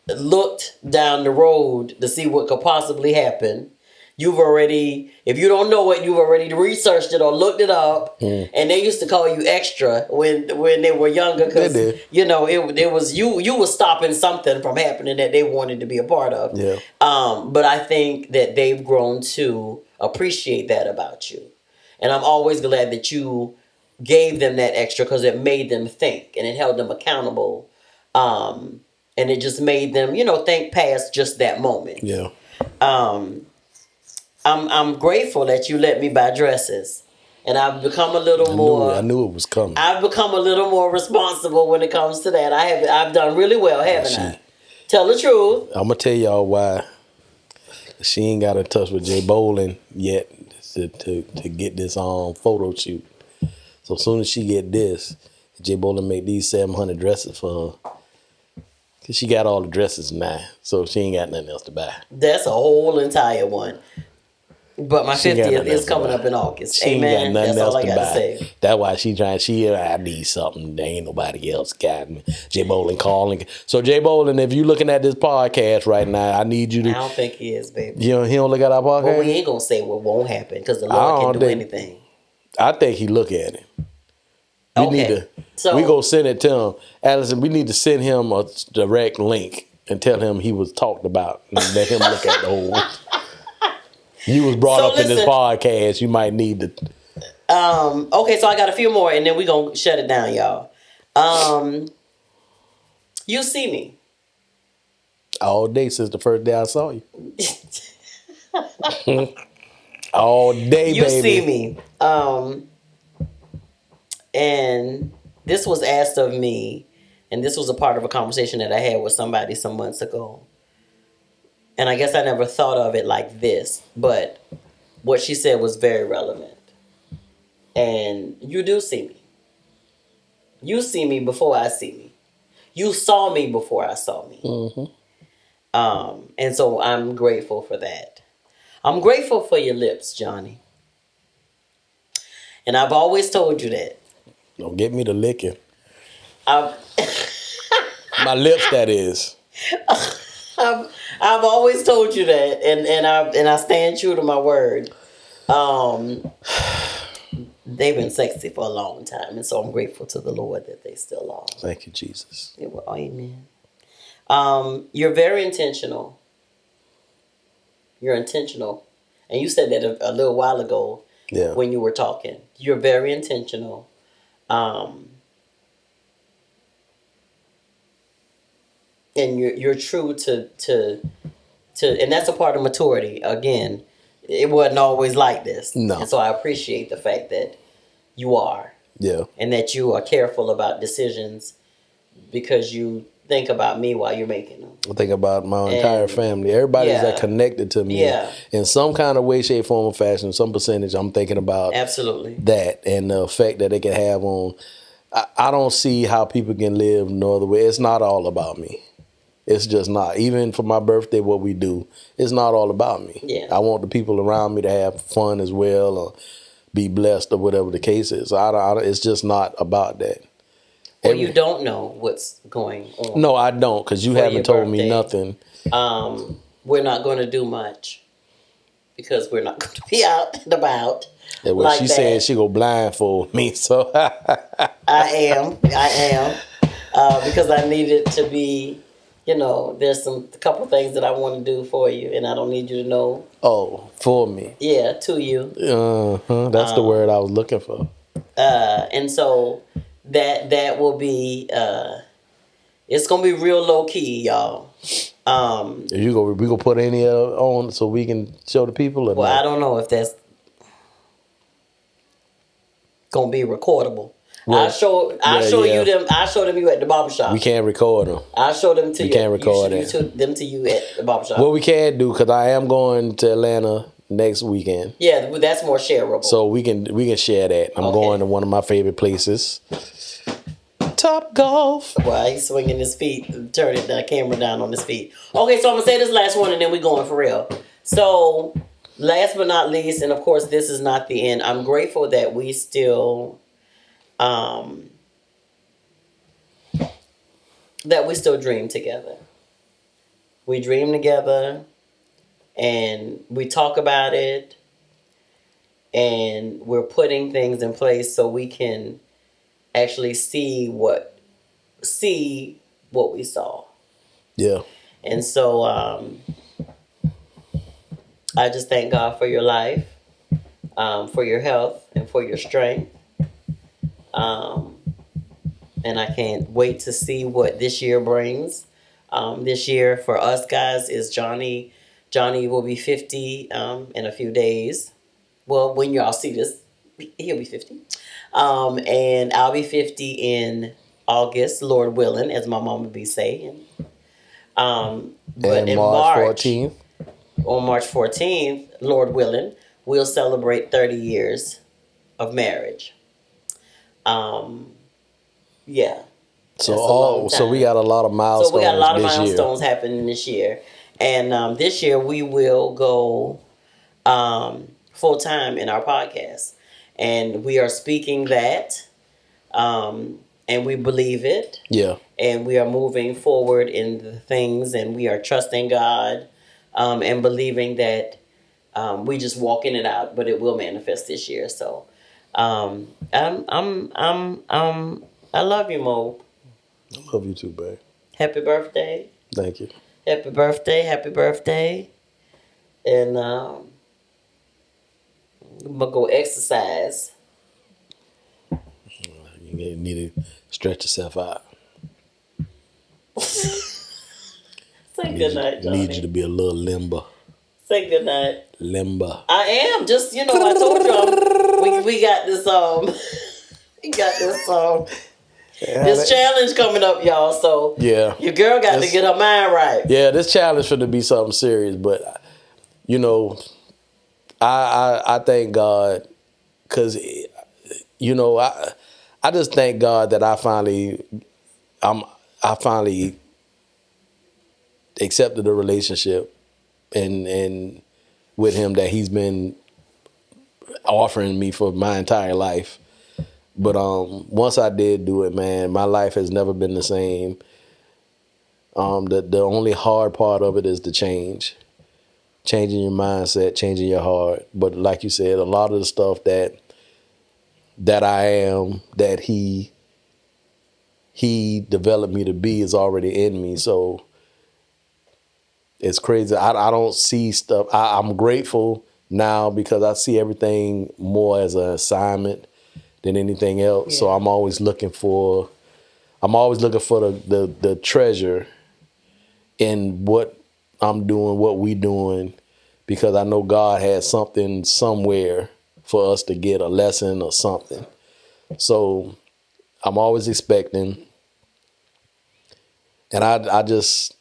looked down the road to see what could possibly happen. You've already, if you don't know it, you've already researched it or looked it up. And they used to call you extra when they were younger because it was you were stopping something from happening that they wanted to be a part of. Yeah. But I think that they've grown to appreciate that about you, and I'm always glad that you gave them that extra because it made them think and it held them accountable, and it just made them think past just that moment. Yeah. I'm grateful that you let me buy dresses, and I've become a little more. I knew it was coming. I've become a little more responsible when it comes to that. I've done really well, haven't I? Tell the truth. I'm gonna tell y'all why. She ain't got in touch with Jay Bolin yet to get this photo shoot. So as soon as she get this, Jay Bolin make these 700 dresses for her. Cause she got all the dresses now, so she ain't got nothing else to buy. That's a whole entire one. But my 50th is coming up in August. She Amen. ain't got nothing That's else all I to gotta buy. say. That's why I need something. There ain't nobody else got me. Jay Bolin calling. So Jay Bolin, if you looking at this podcast right now, I need you to. I don't think he is, baby. He don't look at our podcast? Well, we ain't gonna say what won't happen because the Lord can do anything. I think he look at it. We need to. We go send it to him, Allison. We need to send him a direct link and tell him he was talked about and let him look at the whole. You was brought up in this podcast. You might need to. Okay, so I got a few more, and then we gonna shut it down, y'all. You see me all day since the first day I saw you. All day, you baby. You see me. And this was asked of me, and this was a part of a conversation that I had with somebody some months ago. And I guess I never thought of it like this, but what she said was very relevant. And you do see me. You see me before I see me. You saw me before I saw me. Mm-hmm. And so I'm grateful for that. I'm grateful for your lips, Johnny. And I've always told you that. Don't get me to licking. My lips, that is. I've always told you that, and I stand true to my word. They've been sexy for a long time, and so I'm grateful to the Lord that they still are. Thank you, Jesus. Amen. You're very intentional. You're intentional, and you said that a little while ago when you were talking. You're very intentional. And you're true to and that's a part of maturity. Again, it wasn't always like this. No. And so I appreciate the fact that you are. Yeah. And that you are careful about decisions because you think about me while you're making them. I think about my entire family. Everybody's that connected to me in some kind of way, shape, form, or fashion. Some percentage I'm thinking about absolutely that and the effect that it can have on. I don't see how people can live no other way. It's not all about me. It's just not. Even for my birthday, what we do, it's not all about me. Yeah. I want the people around me to have fun as well or be blessed or whatever the case is. It's just not about that. Well, you don't know what's going on. No, I don't, because you haven't told me nothing. We're not going to do much because we're not going to be out and about. Yeah, well, she said she go blindfold me, so I am, because I need it to be. There's a couple things that I want to do for you, and I don't need you to know. Oh, for me? Yeah, to you. That's the word I was looking for. And so that will be. It's gonna be real low key, y'all. We gonna put any on so we can show the people. Well, I don't know if that's gonna be recordable. Well, I'll show you them. I'll show them you at the barbershop. We can't record them. I'll show them to you. We can't record them to you at the barbershop. What we can do, because I am going to Atlanta next weekend. Yeah, that's more shareable. So we can share that. I'm going to one of my favorite places. Top Golf. Well, he's swinging his feet, turning the camera down on his feet. Okay, so I'm gonna say this last one, and then we're going for real. So, last but not least, and of course, this is not the end. I'm grateful that we still that we still dream together. We dream together, and we talk about it, and we're putting things in place so we can actually see what we saw. Yeah. And so I just thank God for your life, for your health, and for your strength. And I can't wait to see what this year brings. This year for us guys is Johnny. Johnny will be 50 in a few days. Well, when y'all see this, he'll be 50. And I'll be 50 in August, Lord willing, as my mom would be saying. But And in March 14th. On March 14th, Lord willing, we'll celebrate 30 years of marriage. Yeah. So we got a lot of milestones. So we got a lot of milestones happening this year. And this year we will go full time in our podcast. And we are speaking that. And we believe it. Yeah. And we are moving forward in the things, and we are trusting God, and believing that we just walking it out, but it will manifest this year. So I love you, Mo. I love you too, babe. Happy birthday. Thank you. Happy birthday. And I'm gonna go exercise. You need to stretch yourself out. Say good night, Johnny. Need you to be a little limber. Say good night. Limber. I am. Just, I told you we got this this challenge coming up, y'all. So yeah, your girl got to get her mind right. Yeah, this challenge should be something serious, but I thank God, because I just thank God that I finally accepted a relationship and with him that he's been offering me for my entire life. But once I did do it, man, my life has never been the same. The only hard part of it is the changing your mindset, changing your heart. But like you said, a lot of the stuff that I am, that he developed me to be, is already in me. So it's crazy. I don't see stuff. I'm grateful now because I see everything more as an assignment than anything else. Yeah. So I'm always looking for the treasure in what I'm doing, what we doing, because I know God has something somewhere for us to get, a lesson or something. So I'm always expecting, and I just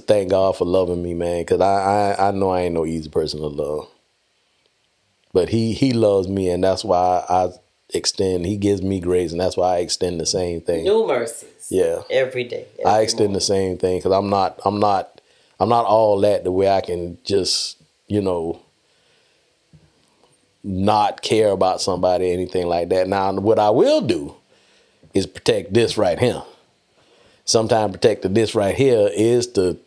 thank God for loving me, man, because I know I ain't no easy person to love, but he loves me, and that's why he gives me grace, and that's why I extend the same thing. New mercies. Yeah. Every day. I extend the same thing because I'm not all that the way I can just, not care about somebody, anything like that. Now, what I will do is protect this right here. Sometimes protecting this right here is to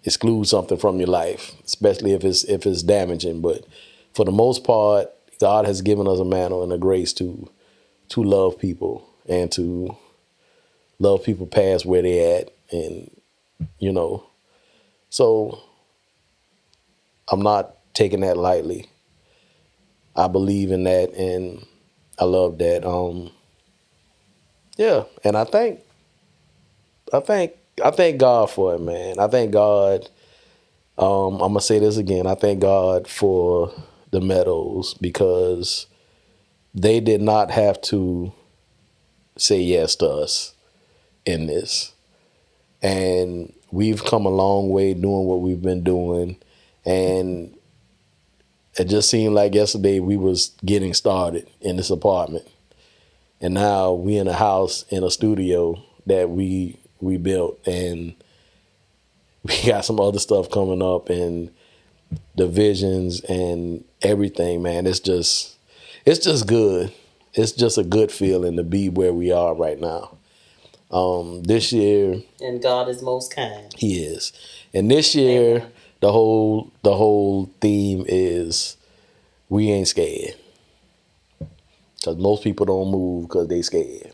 exclude something from your life, especially if it's damaging. But for the most part, God has given us a mantle and a grace to love people and to love people past where they at. And, so I'm not taking that lightly. I believe in that, and I love that. Yeah, and I thank God for it, man. I thank God. I'm gonna say this again. I thank God for the Meadows, because they did not have to say yes to us in this, and we've come a long way doing what we've been doing, and it just seemed like yesterday we was getting started in this apartment, and now we in a house, in a studio that we built, and we got some other stuff coming up, and the visions and everything, man. It's just good. It's just a good feeling to be where we are right now. This year, And God is most kind. He is, and this year Amen. the whole theme is we ain't scared, because most people don't move because they scared.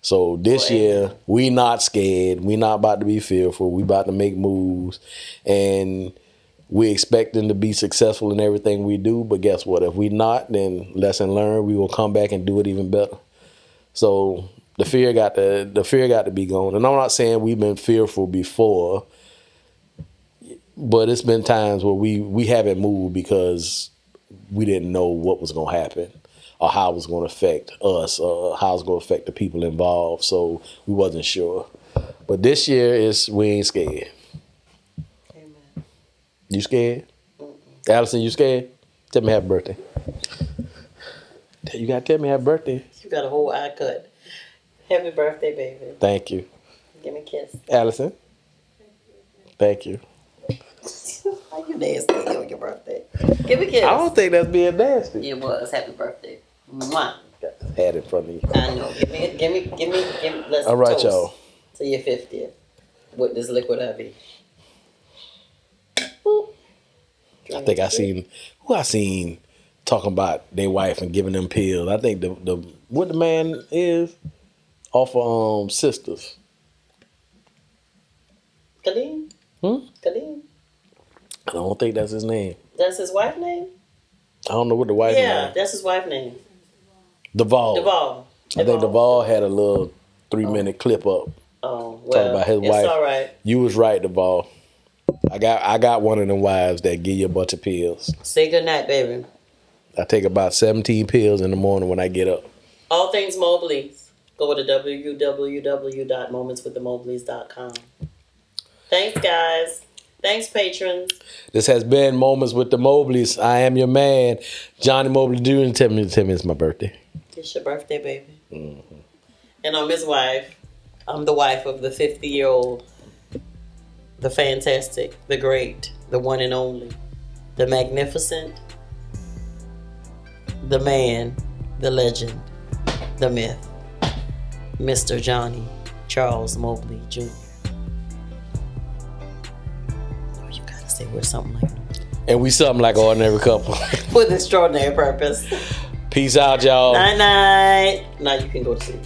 So this year we not scared. We not about to be fearful. We about to make moves, and we expecting to be successful in everything we do. But guess what? If we not, then lesson learned. We will come back and do it even better. So the fear got to be gone. And I'm not saying we've been fearful before, but it's been times where we haven't moved because we didn't know what was going to happen or how it was going to affect us or how it was going to affect the people involved. So we wasn't sure. But this year we ain't scared. Amen. You scared? Allison, you scared? Tell me happy birthday. You got to tell me happy birthday. You got a whole eye cut. Happy birthday, baby. Thank you. Give me a kiss. Allison. Thank you. How you nasty on your birthday? Give me a kiss. I don't think that's being nasty. It was. Happy birthday. Mwah. Got this hat in front of you. I know. Give me. Let's All right, toast y'all. to your 50th with this liquid IV. Boop. I think I seen talking about their wife and giving them pills. I think the what the man is off of Sisters. Khalid? Khalid? I don't think that's his name. That's his wife's name? I don't know what the wife's Yeah, name. that's his wife's name. Duvall. I think Duvall had a little 3-minute clip up Oh, well, talking about his wife. It's all right. You was right, Duvall. I got one of them wives that give you a bunch of pills. Say goodnight, baby. I take about 17 pills in the morning when I get up. All things Mobleys. Go to www.momentswiththemobleys.com. Thanks, guys. Thanks, patrons. This has been Moments with the Mobleys. I am your man, Johnnie Mobley Jr. Tell me it's my birthday. It's your birthday, baby. Mm-hmm. And I'm his wife. I'm the wife of the 50-year-old, the fantastic, the great, the one and only, the magnificent, the man, the legend, the myth, Mr. Johnnie Charles Mobley Jr. Oh, you gotta say we're something like that. And we something like an ordinary couple. With extraordinary purpose. Peace out, y'all. Night, night. Now you can go to sleep.